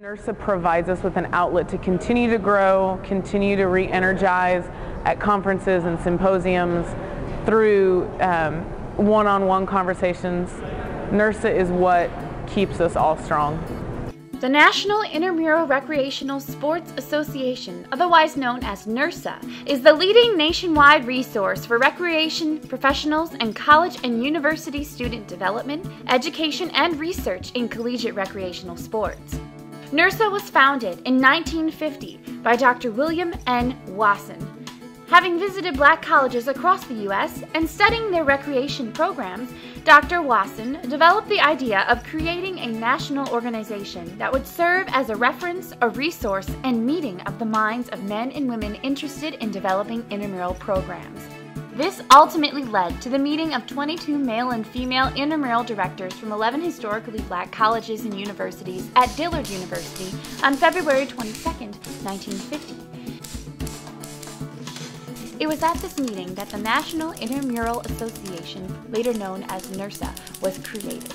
NIRSA provides us with an outlet to continue to grow, continue to re-energize at conferences and symposiums through one-on-one conversations. NIRSA is what keeps us all strong. The National Intramural-Recreational Sports Association, otherwise known as NIRSA, is the leading nationwide resource for recreation professionals and college and university student development, education, and research in collegiate recreational sports. NIRSA was founded in 1950 by Dr. William N. Wasson. Having visited black colleges across the U.S. and studying their recreation programs, Dr. Wasson developed the idea of creating a national organization that would serve as a reference, a resource, and meeting of the minds of men and women interested in developing intramural programs. This ultimately led to the meeting of 22 male and female intramural directors from 11 historically black colleges and universities at Dillard University on February 22, 1950. It was at this meeting that the National Intramural Association, later known as NIRSA, was created.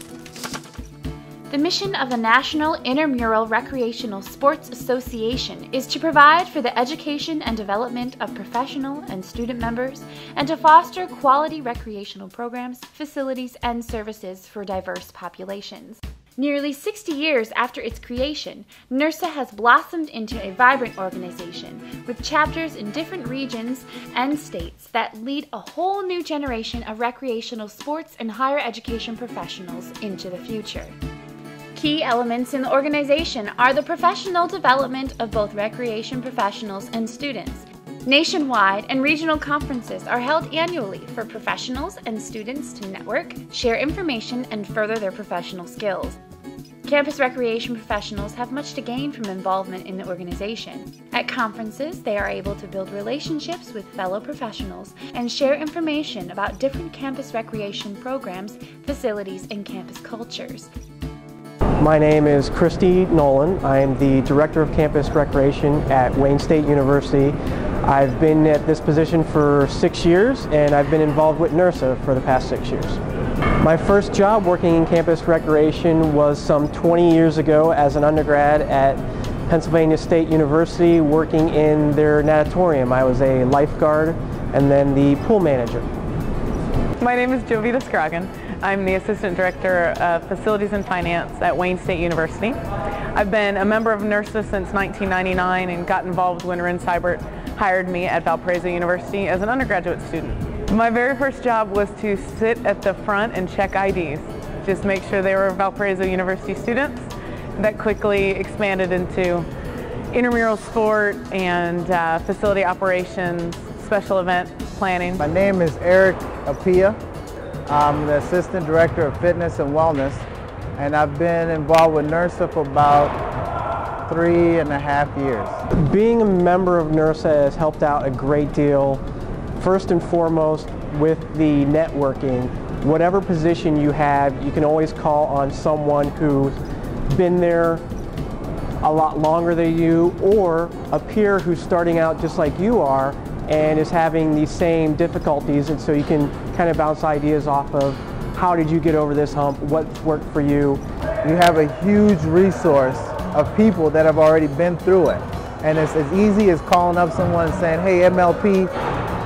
The mission of the National Intramural-Recreational Sports Association is to provide for the education and development of professional and student members and to foster quality recreational programs, facilities, and services for diverse populations. Nearly 60 years after its creation, NIRSA has blossomed into a vibrant organization with chapters in different regions and states that lead a whole new generation of recreational sports and higher education professionals into the future. Key elements in the organization are the professional development of both recreation professionals and students. Nationwide and regional conferences are held annually for professionals and students to network, share information, and further their professional skills. Campus recreation professionals have much to gain from involvement in the organization. At conferences, they are able to build relationships with fellow professionals and share information about different campus recreation programs, facilities, and campus cultures. My name is Christy Nolan. I am the Director of Campus Recreation at Wayne State University. I've been at this position for 6 years, and I've been involved with NIRSA for the past 6 years. My first job working in campus recreation was some 20 years ago as an undergrad at Pennsylvania State University working in their natatorium. I was a lifeguard and then the pool manager. My name is Jovita Scroggin. I'm the Assistant Director of Facilities and Finance at Wayne State University. I've been a member of NIRSA since 1999 and got involved when Ren Seibert hired me at Valparaiso University as an undergraduate student. My very first job was to sit at the front and check IDs, just make sure they were Valparaiso University students. That quickly expanded into intramural sport and facility operations, special event planning. My name is Eric Apia. I'm the Assistant Director of Fitness and Wellness, and I've been involved with NIRSA for about 3.5 years. Being a member of NIRSA has helped out a great deal, first and foremost with the networking. Whatever position you have, you can always call on someone who's been there a lot longer than you, or a peer who's starting out just like you are and is having the same difficulties, and so you can kind of bounce ideas off of how did you get over this hump, what's worked for you. You have a huge resource of people that have already been through it, and it's as easy as calling up someone and saying, hey MLP,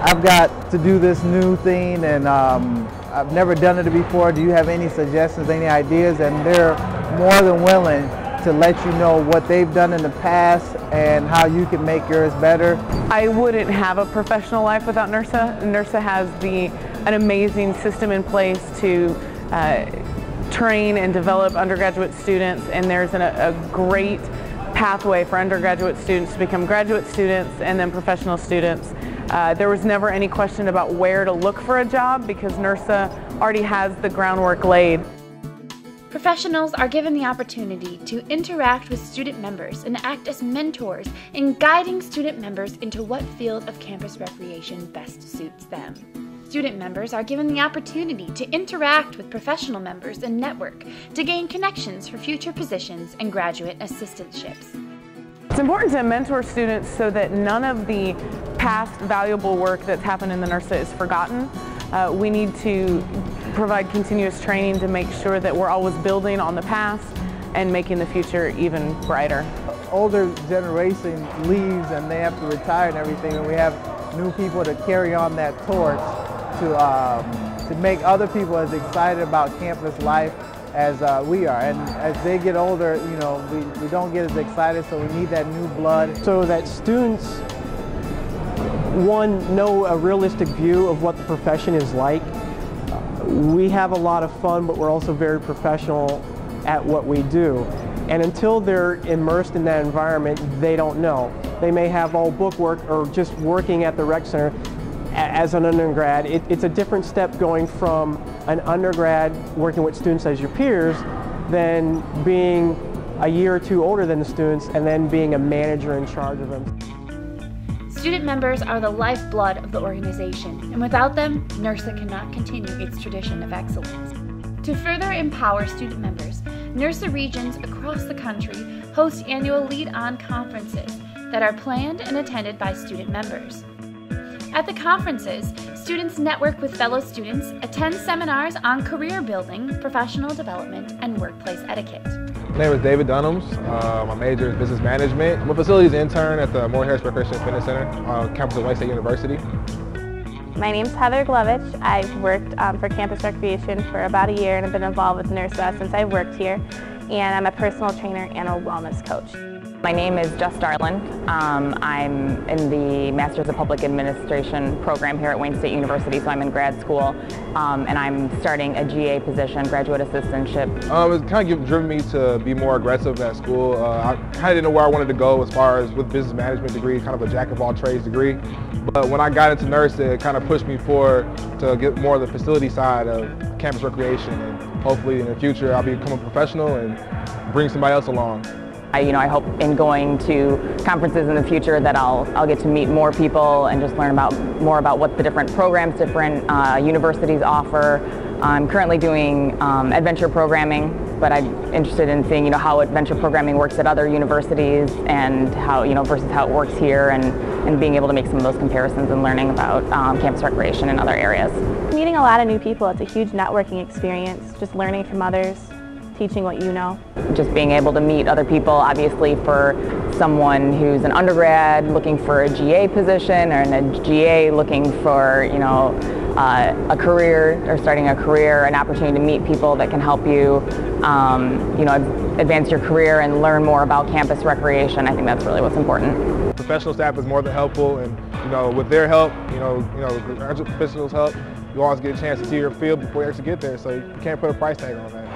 I've got to do this new thing and I've never done it before, do you have any suggestions, any ideas? And they're more than willing to let you know what they've done in the past and how you can make yours better. I wouldn't have a professional life without NIRSA. NIRSA has an amazing system in place to train and develop undergraduate students, and there's a great pathway for undergraduate students to become graduate students and then professional students. There was never any question about where to look for a job because NIRSA already has the groundwork laid. Professionals are given the opportunity to interact with student members and act as mentors in guiding student members into what field of campus recreation best suits them. Student members are given the opportunity to interact with professional members and network to gain connections for future positions and graduate assistantships. It's important to mentor students so that none of the past valuable work that's happened in the NIRSA is forgotten. We need to provide continuous training to make sure that we're always building on the past, and making the future even brighter. Older generation leaves and they have to retire and everything, and we have new people to carry on that torch to make other people as excited about campus life as we are. And as they get older, you know, we don't get as excited, so we need that new blood. So that students, one, know a realistic view of what the profession is like. We have a lot of fun, but we're also very professional at what we do. And until they're immersed in that environment, they don't know. They may have all book work or just working at the rec center as an undergrad. It's a different step going from an undergrad working with students as your peers than being a year or two older than the students and then being a manager in charge of them. Student members are the lifeblood of the organization, and without them, NIRSA cannot continue its tradition of excellence. To further empower student members, NIRSA regions across the country host annual lead-on conferences that are planned and attended by student members. At the conferences, students network with fellow students, attend seminars on career building, professional development, and workplace etiquette. My name is David Dunhams. My major is business management. I'm a facilities intern at the Recreational Fitness Center on campus of Wayne State University. My name's Heather Glovich. I've worked for Campus Recreation for about a year and I've been involved with NIRSA since I've worked here. And I'm a personal trainer and a wellness coach. My name is Jess Darland. I'm in the Masters of Public Administration program here at Wayne State University, so I'm in grad school, and I'm starting a GA position, graduate assistantship. It's kind of driven me to be more aggressive at school. I kind of didn't know where I wanted to go as far as with business management degree, kind of a jack of all trades degree. But when I got into NIRSA, it kind of pushed me forward to get more of the facility side of campus recreation, and hopefully in the future I'll become a professional and bring somebody else along. I hope in going to conferences in the future that I'll get to meet more people and just learn more about what the different programs, different universities offer. I'm currently doing adventure programming, but I'm interested in seeing how adventure programming works at other universities and how versus how it works here, and being able to make some of those comparisons and learning about campus recreation in other areas. Meeting a lot of new people, it's a huge networking experience, just learning from others, teaching what you know. Just being able to meet other people, obviously for someone who's an undergrad looking for a GA position, or a GA looking for a career or starting a career, an opportunity to meet people that can help you advance your career and learn more about campus recreation. I think that's really what's important. Professional staff is more than helpful, and with their help, graduate professionals' help, you always get a chance to see your field before you actually get there, so you can't put a price tag on that.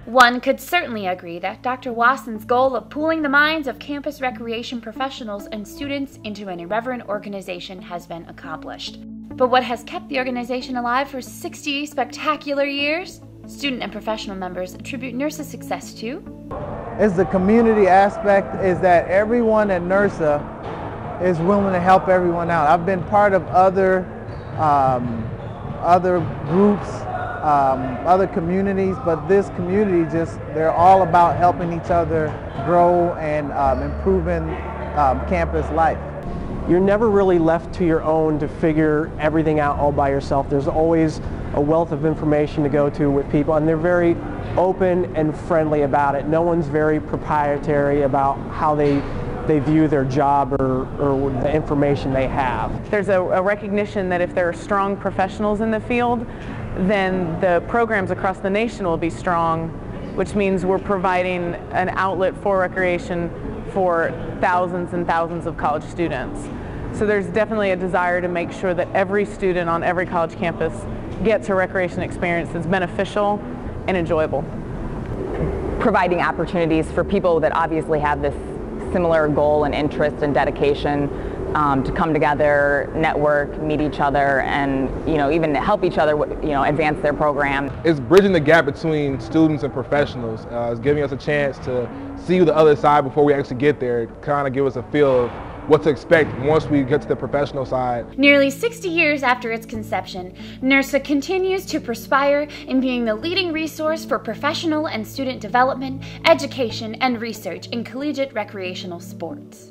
One could certainly agree that Dr. Wasson's goal of pooling the minds of campus recreation professionals and students into an irreverent organization has been accomplished. But what has kept the organization alive for 60 spectacular years? Student and professional members attribute NIRSA's success to? It's the community aspect, is that everyone at NIRSA is willing to help everyone out. I've been part of other groups, other communities, but this community they're all about helping each other grow and improving campus life. You're never really left to your own to figure everything out all by yourself. There's always a wealth of information to go to with people, and they're very open and friendly about it. No one's very proprietary about how they view their job or the information they have. There's a recognition that if there are strong professionals in the field, then the programs across the nation will be strong, which means we're providing an outlet for recreation for thousands and thousands of college students. So there's definitely a desire to make sure that every student on every college campus gets a recreation experience that's beneficial and enjoyable. Providing opportunities for people that obviously have this similar goal and interest and dedication to come together, network, meet each other, and even help each other advance their program. It's bridging the gap between students and professionals. It's giving us a chance to see the other side before we actually get there, kind of give us a feel of what to expect once we get to the professional side. Nearly 60 years after its conception, NIRSA continues to perspire in being the leading resource for professional and student development, education, and research in collegiate recreational sports.